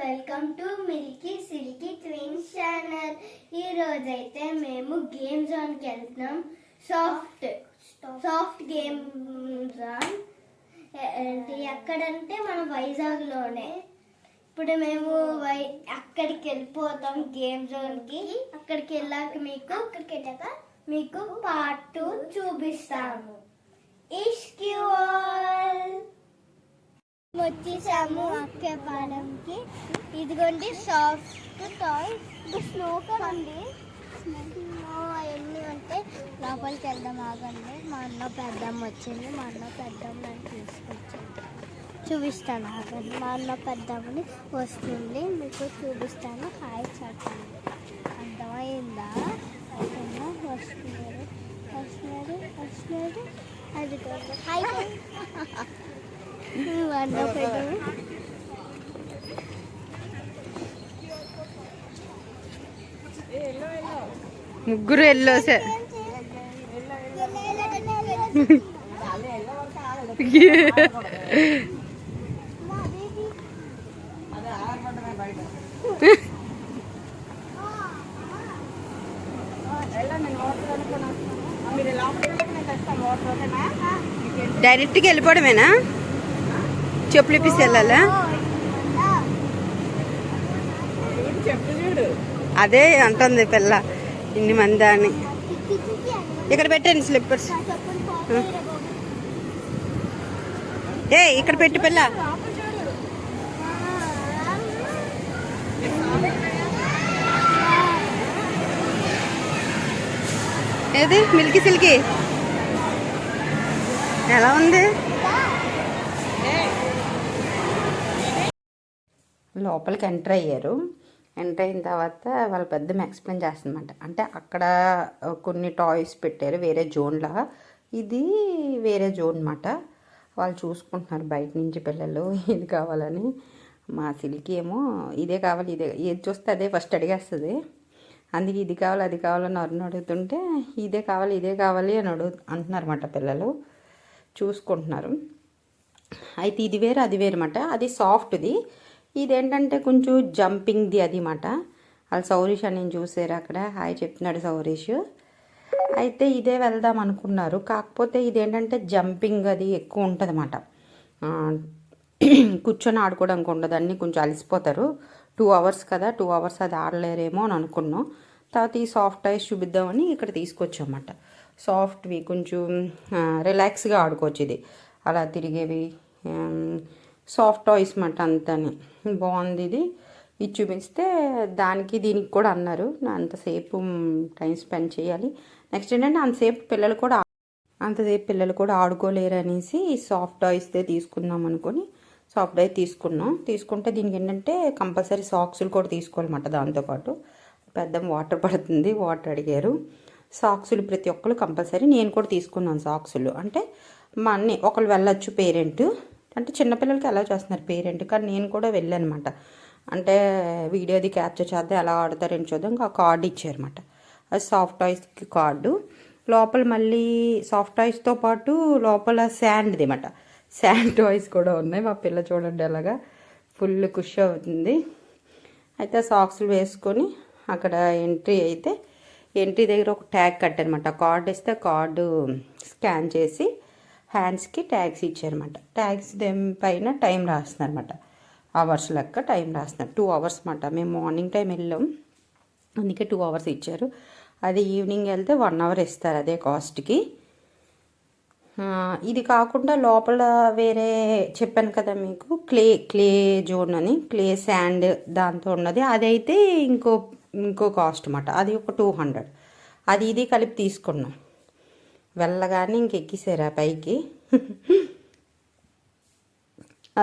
Welcome to Milky silky twins channel. ఈ రోజైతే మేము గేమ్ జోన్ కి వెళ్తున్నాం. సాఫ్ట్ గేమ్ జోన్ ఎక్కడంటే మన వైజాగ్ లోనే. ఇప్పుడు మేము అక్కడికి వెళ్ళిపోతాం గేమ్ జోన్ కి. అక్కడికి వెళ్ళాక మీకు పార్ట్ 2 చూపిస్తాము. వచ్చేసాము అక్కేపాలెంకి. ఇదిగోండి సాఫ్ట్ టాయ్స్. స్నో కూడా ఉంది. అవన్నీ అంటే లోపలికి వెళ్దాం, ఆగండి. మా అన్న పెద్దమ్మ వచ్చింది. మా అన్న పెద్దమ్మ నన్ను తీసుకొచ్చింది. చూపిస్తాను, ఆగండి. మా అన్న పెద్దమ్మని వస్తుంది, మీకు చూపిస్తాను. హాయ్ చెప్పండి. అర్థమైందా? అర్థమా? వస్తున్నారు. అది హాయ్. ముగ్గురు ఎల్లో సార్. డైరెక్ట్గా వెళ్ళిపోవడమేనా? చెప్పులు ఇప్పిస్తే వెళ్ళాలా? అదే అంటుంది పిల్ల, ఇన్ని మంది అని. ఇక్కడ పెట్టండి స్లిప్పర్స్. ఇక్కడ పెట్టి పిల్ల. ఏది మిల్కీ సిల్కీ ఎలా ఉంది? లోపలికి ఎంటర్ అయ్యారు. ఎంటర్ అయిన తర్వాత వాళ్ళ పెద్దమ్మ ఎక్స్ప్లెయిన్ చేస్తుందన్నమాట. అంటే అక్కడ కొన్ని టాయ్స్ పెట్టారు వేరే జోన్లా, ఇది వేరే జోన్ అన్నమాట. వాళ్ళు చూసుకుంటున్నారు బయట నుంచి పిల్లలు ఇది కావాలని. మా సిల్కీ ఏమో ఇదే కావాలి, ఇదే ఏది చూస్తే అదే ఫస్ట్ అడిగేస్తుంది. అందుకే ఇది కావాలి అది కావాలని అడుగుతుంటే ఇదే కావాలి అని అంటున్నారన్నమాట. పిల్లలు చూసుకుంటున్నారు. అయితే ఇది వేరు అది వేరు అన్నమాట. అది సాఫ్ట్ది, ఇదేంటంటే కొంచెం జంపింగ్ది అది మాట. వాళ్ళు సౌరీష్ అని నేను చూసారు అక్కడ. హాయ్ చెప్తున్నాడు సౌరీష్. అయితే ఇదే వెళ్దాం అనుకున్నారు. కాకపోతే ఇదేంటంటే జంపింగ్ అది ఎక్కువ ఉంటుంది అన్నమాట. కూర్చొని ఆడుకోవడానికి ఉండదు, అన్నీ కొంచెం అలసిపోతారు. 2 hours కదా, 2 hours అది ఆడలేరేమో అని అనుకున్నాం. తర్వాత ఈ సాఫ్ట్ టాయ్స్ చూపిద్దామని ఇక్కడ తీసుకొచ్చామన్నమాట. సాఫ్ట్వి కొంచెం రిలాక్స్గా ఆడుకోవచ్చు. ఇది అలా తిరిగేవి సాఫ్ట్ టాయ్స్ మాట. అంతని బాగుంది. ఇది చూపిస్తే దానికి దీనికి కూడా అన్నారు అంతసేపు టైం స్పెండ్ చేయాలి. నెక్స్ట్ ఏంటంటే అంతసేపు పిల్లలు కూడా ఆడుకోలేరు అనేసి సాఫ్ట్ టాయ్స్దే తీసుకుందాం అనుకొని సాఫ్ట్ టాయ్ తీసుకుంటే దీనికి ఏంటంటే కంపల్సరీ సాక్స్లు కూడా తీసుకోవాలన్నమాట. దాంతోపాటు పెద్ద వాటర్ పడుతుంది, వాటర్ అడిగారు. సాక్సులు ప్రతి ఒక్కరు కంపల్సరీ. నేను కూడా తీసుకున్నాను సాక్సులు. అంటే మా అన్నీ ఒకళ్ళు వెళ్ళొచ్చు పేరెంట్, అంటే చిన్నపిల్లలకి ఎలా చేస్తున్నారు పేరెంట్, కానీ నేను కూడా వెళ్ళానమాట. అంటే వీడియోది క్యాప్చర్ చేద్దాం ఎలా ఆడతారని చూద్దాం. ఇంకా కార్డు ఇచ్చారన్నమాట. అది సాఫ్ట్ టాయ్స్కి కార్డు. లోపల మళ్ళీ సాఫ్ట్ టాయ్స్తో పాటు లోపల శాండ్ది అన్నమాట. శాండ్ టాయ్స్ కూడా ఉన్నాయి. మా పిల్ల చూడండి ఎలాగా ఫుల్ ఖుషి అవుతుంది. అయితే సాక్స్లు వేసుకొని అక్కడ ఎంట్రీ దగ్గర ఒక ట్యాగ్ కట్టారనమాట. కార్డు ఇస్తే కార్డు స్కాన్ చేసి హ్యాండ్స్కి ట్యాగ్స్ ఇచ్చారన్నమాట. ట్యాగ్స్ పైన టైం రాస్తున్నారన్నమాట. అవర్స్ లెక్క టైం రాస్తున్నారు. 2 hours అన్నమాట. మేము మార్నింగ్ టైం వెళ్ళాం, అందుకే 2 hours ఇచ్చారు. అది ఈవినింగ్ వెళ్తే 1 hour ఇస్తారు అదే కాస్ట్కి. ఇది కాకుండా లోపల వేరే చెప్పాను కదా మీకు, క్లే జోన్ అని, క్లే శాండ్ దాంతో ఉన్నది. అదైతే ఇంకో కాస్ట్ అన్నమాట. అది ఒక 200. అది ఇది కలిపి తీసుకున్నాం. వెళ్ళగానే ఇంకెక్కిసారా పైకి.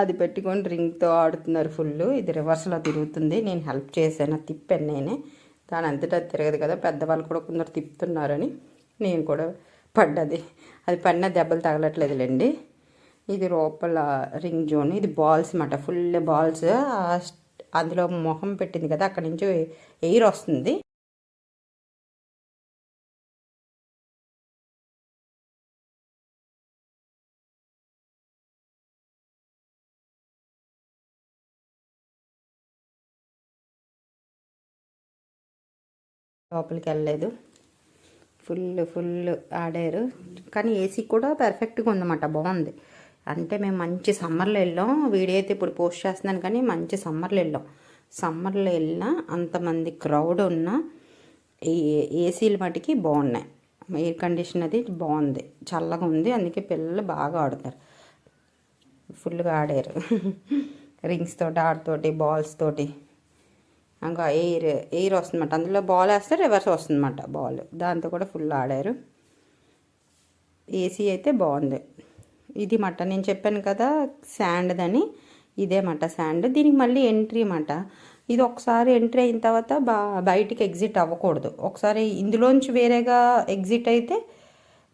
అది పెట్టుకొని రింగ్తో ఆడుతున్నారు ఫుల్. ఇది రివర్స్లో తిరుగుతుంది. నేను హెల్ప్ చేశాను, తిప్పాను నేనే. దాని అంతటా తిరగదు కదా, పెద్దవాళ్ళు కూడా కొందరు తిప్పుతున్నారని నేను కూడా పడ్డది. అది పడిన దెబ్బలు తగలట్లేదులేండి. ఇది లోపల రింగ్ జోన్. ఇది బాల్స్ అన్నమాట, ఫుల్ బాల్స్. అందులో మొహం పెట్టింది కదా, అక్కడి నుంచి ఎయిర్ వస్తుంది. లోపలికి వెళ్ళలేదు. ఫుల్ ఆడారు. కానీ ఏసీ కూడా పర్ఫెక్ట్గా ఉందన్నమాట, బాగుంది. అంటే మేము మంచి సమ్మర్లో వెళ్ళాం. వీడియో అయితే ఇప్పుడు పోస్ట్ చేస్తున్నాను, కానీ మంచి సమ్మర్లో వెళ్ళాం. సమ్మర్లో వెళ్ళినా అంతమంది క్రౌడ్ ఉన్నా ఈ ఏసీలు మటుకి బాగున్నాయి. ఎయిర్ కండిషన్ అది బాగుంది, చల్లగా ఉంది. అందుకే పిల్లలు బాగా ఆడుతారు, ఫుల్గా ఆడారు. రింగ్స్ తోటి, ఆడుతోటి, బాల్స్ తోటి. ఇంకా ఎయిర్ వస్తుందన్నమాట. అందులో బాల్ వేస్తే రివర్స్ వస్తుందన్నమాట బాల్. దాంతో కూడా ఫుల్ ఆడారు. ఏసీ అయితే బాగుంది. ఇది మాట నేను చెప్పాను కదా శాండ్దని, ఇదే మాట శాండ్. దీనికి మళ్ళీ ఎంట్రీ మాట. ఇది ఒకసారి ఎంట్రీ అయిన తర్వాత బయటికి ఎగ్జిట్ అవ్వకూడదు. ఒకసారి ఇందులోంచి వేరేగా ఎగ్జిట్ అయితే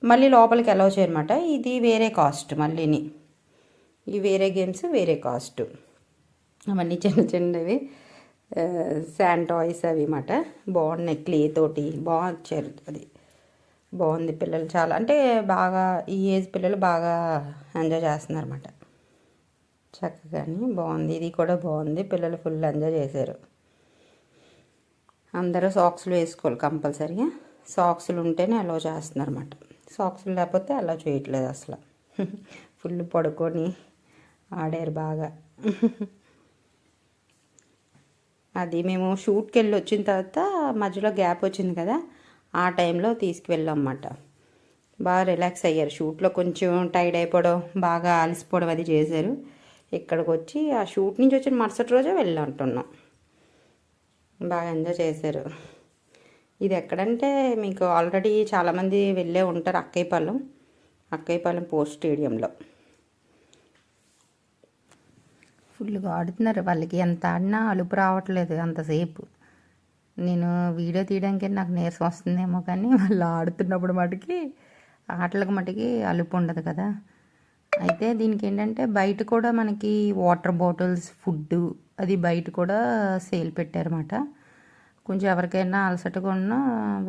మళ్ళీ లోపలికి అలౌ చేయనమాట. ఇది వేరే కాస్ట్ మళ్ళీని. ఈ వేరే గేమ్స్ వేరే కాస్ట్. అవన్నీ చిన్నవి శాండ్ టాయ్స్ అవి మాట. బాగున్నాయి, క్లే తోటి బాగా వచ్చారు. అది బాగుంది. పిల్లలు చాలా, అంటే బాగా ఈ ఏజ్ పిల్లలు బాగా ఎంజాయ్ చేస్తున్నారు అన్నమాట. చక్కగాని బాగుంది. ఇది కూడా బాగుంది, పిల్లలు ఫుల్ ఎంజాయ్ చేశారు. అందరూ సాక్స్లు వేసుకోవాలి కంపల్సరీగా. సాక్స్లు ఉంటేనే అలో చేస్తున్నారు అన్నమాట. సాక్స్లు లేకపోతే అలా చేయట్లేదు అసలు. ఫుల్ పడుకొని ఆడారు బాగా. అది మేము షూట్కి వెళ్ళి వచ్చిన తర్వాత మధ్యలో గ్యాప్ వచ్చింది కదా, ఆ టైంలో తీసుకువెళ్ళాం అన్నమాట. బాగా రిలాక్స్ అయ్యారు. షూట్లో కొంచెం టైర్డ్ అయిపోవడం, బాగా అలసిపోవడం అది చేశారు. ఇక్కడికి వచ్చి ఆ షూట్ నుంచి వచ్చిన మరుసటి రోజే వెళ్ళంటున్నాం. బాగా ఎంజాయ్ చేశారు. ఇది ఎక్కడంటే మీకు ఆల్రెడీ చాలామంది వెళ్ళే ఉంటారు, అక్కయ్యపాలెం పోస్ట్ స్టేడియంలో. ఫుల్గా ఆడుతున్నారు. వాళ్ళకి ఎంత ఆడినా అలుపు రావట్లేదు అంతసేపు. నేను వీడియో తీయడానికి నాకు నీరసం వస్తుందేమో, కానీ వాళ్ళు ఆడుతున్నప్పుడు మటుకి ఆటలకు మటుకి అలుపు ఉండదు కదా. అయితే దీనికి ఏంటంటే బయట కూడా మనకి వాటర్ బాటిల్స్, ఫుడ్ అది బయట కూడా సేల్ పెట్టారన్నమాట. కొంచెం ఎవరికైనా అలసటగా ఉన్నా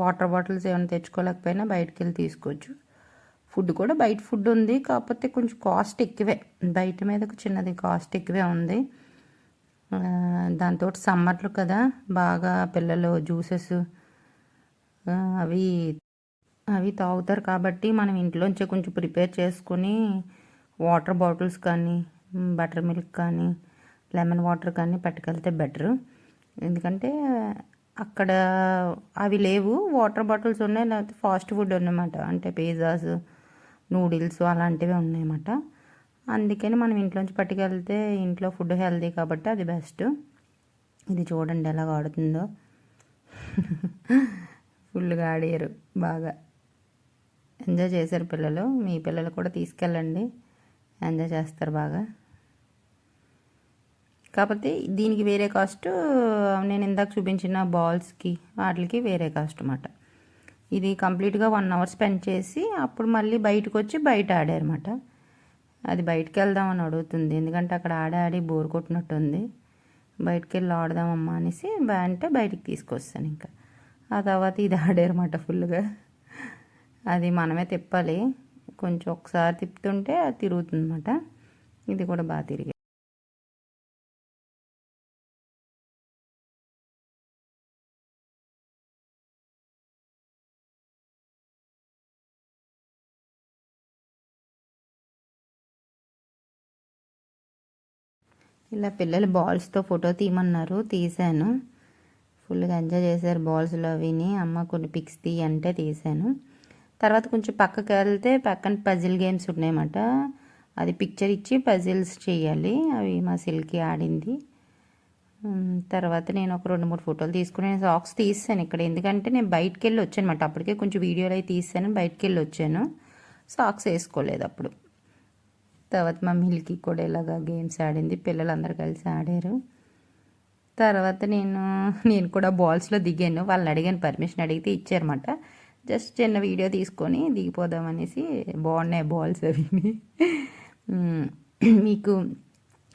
వాటర్ బాటిల్స్ ఏమైనా తెచ్చుకోలేకపోయినా బయటకు వెళ్ళి తీసుకోవచ్చు. ఫుడ్ కూడా బయట ఫుడ్ ఉంది, కాకపోతే కొంచెం కాస్ట్ ఎక్కువే. బయట మీద చిన్నది కాస్ట్ ఎక్కువే ఉంది. దాంతో సమ్మర్లు కదా, బాగా పిల్లలు జ్యూసెస్ అవి తాగుతారు. కాబట్టి మనం ఇంట్లోంచే కొంచెం ప్రిపేర్ చేసుకొని వాటర్ బాటిల్స్ కానీ, బటర్ మిల్క్ కానీ, లెమన్ వాటర్ కానీ పట్టుకెళ్తే బెటరు. ఎందుకంటే అక్కడ అవి లేవు, వాటర్ బాటిల్స్ ఉన్నాయి, లేకపోతే ఫాస్ట్ ఫుడ్ ఉన్నమాట. అంటే పిజ్జాస్, నూడిల్స్ అలాంటివి ఉన్నాయన్నమాట. అందుకని మనం ఇంట్లోంచి పట్టుకెళ్తే ఇంట్లో ఫుడ్ హెల్తీ కాబట్టి అది బెస్ట్. ఇది చూడండి ఎలా ఆడుతుందో. ఫుల్గా ఆడారు, బాగా ఎంజాయ్ చేశారు పిల్లలు. మీ పిల్లలు కూడా తీసుకెళ్ళండి, ఎంజాయ్ చేస్తారు బాగా. కాకపోతే దీనికి వేరే కాస్ట్, నేను ఇందాక చూపించిన బాల్స్కి వాటికి వేరే కాస్ట్ అన్నమాట. ఇది కంప్లీట్గా 1 అవర్ స్పెండ్ చేసి అప్పుడు మళ్ళీ బయటకు వచ్చి బయట ఆడారన్నమాట. అది బయటకు వెళ్దామని అడుగుతుంది, ఎందుకంటే అక్కడ ఆడి బోర్ కొట్టినట్టుంది. బయటకు వెళ్ళి ఆడదామమ్మా అనేసి అంటే బయటికి తీసుకొస్తాను. ఇంకా ఆ తర్వాత ఇది ఆడారన్నమాట ఫుల్గా. అది మనమే తిప్పాలి, కొంచెం ఒకసారి తిప్పుతుంటే అది తిరుగుతుంది అన్నమాట. ఇది కూడా బాగా తిరిగి. ఇలా పిల్లలు బాల్స్తో ఫోటో తీయమన్నారు, తీశాను. ఫుల్గా ఎంజాయ్ చేశారు బాల్స్లో విని. అమ్మ కొన్ని పిక్స్ తీయంటే తీశాను. తర్వాత కొంచెం పక్కకి వెళ్తే పక్కన పజిల్ గేమ్స్ ఉన్నాయన్నమాట. అది పిక్చర్ ఇచ్చి పజిల్స్ చేయాలి. అవి మా సిల్కి ఆడింది. తర్వాత నేను ఒక 2-3 ఫోటోలు తీసుకుని నేను సాక్స్ తీసాను ఇక్కడ, ఎందుకంటే నేను బయటికి వెళ్ళి వచ్చాను అనమాట. అప్పటికే కొంచెం వీడియోలు అయితే తీసాను, బయటికి వెళ్ళి వచ్చాను. సాక్స్ వేసుకోలేదు అప్పుడు. తర్వాత మా మిల్కి కూడా ఇలాగా గేమ్స్ ఆడింది, పిల్లలందరూ కలిసి ఆడారు. తర్వాత నేను కూడా బాల్స్లో దిగాను. వాళ్ళని అడిగాను, పర్మిషన్ అడిగితే ఇచ్చారన్నమాట. జస్ట్ చిన్న వీడియో తీసుకొని దిగిపోదామనేసి. బాగున్నాయి బాల్స్ అవి. మీకు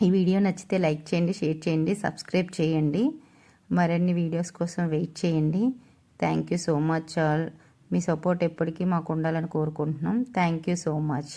ఈ వీడియో నచ్చితే లైక్ చేయండి, షేర్ చేయండి, సబ్స్క్రైబ్ చేయండి. మరిన్ని వీడియోస్ కోసం వెయిట్ చేయండి. Thank you so much all. Me support ఎప్పటికీ మాకు ఉండాలని కోరుకుంటున్నాం. Thank you so much.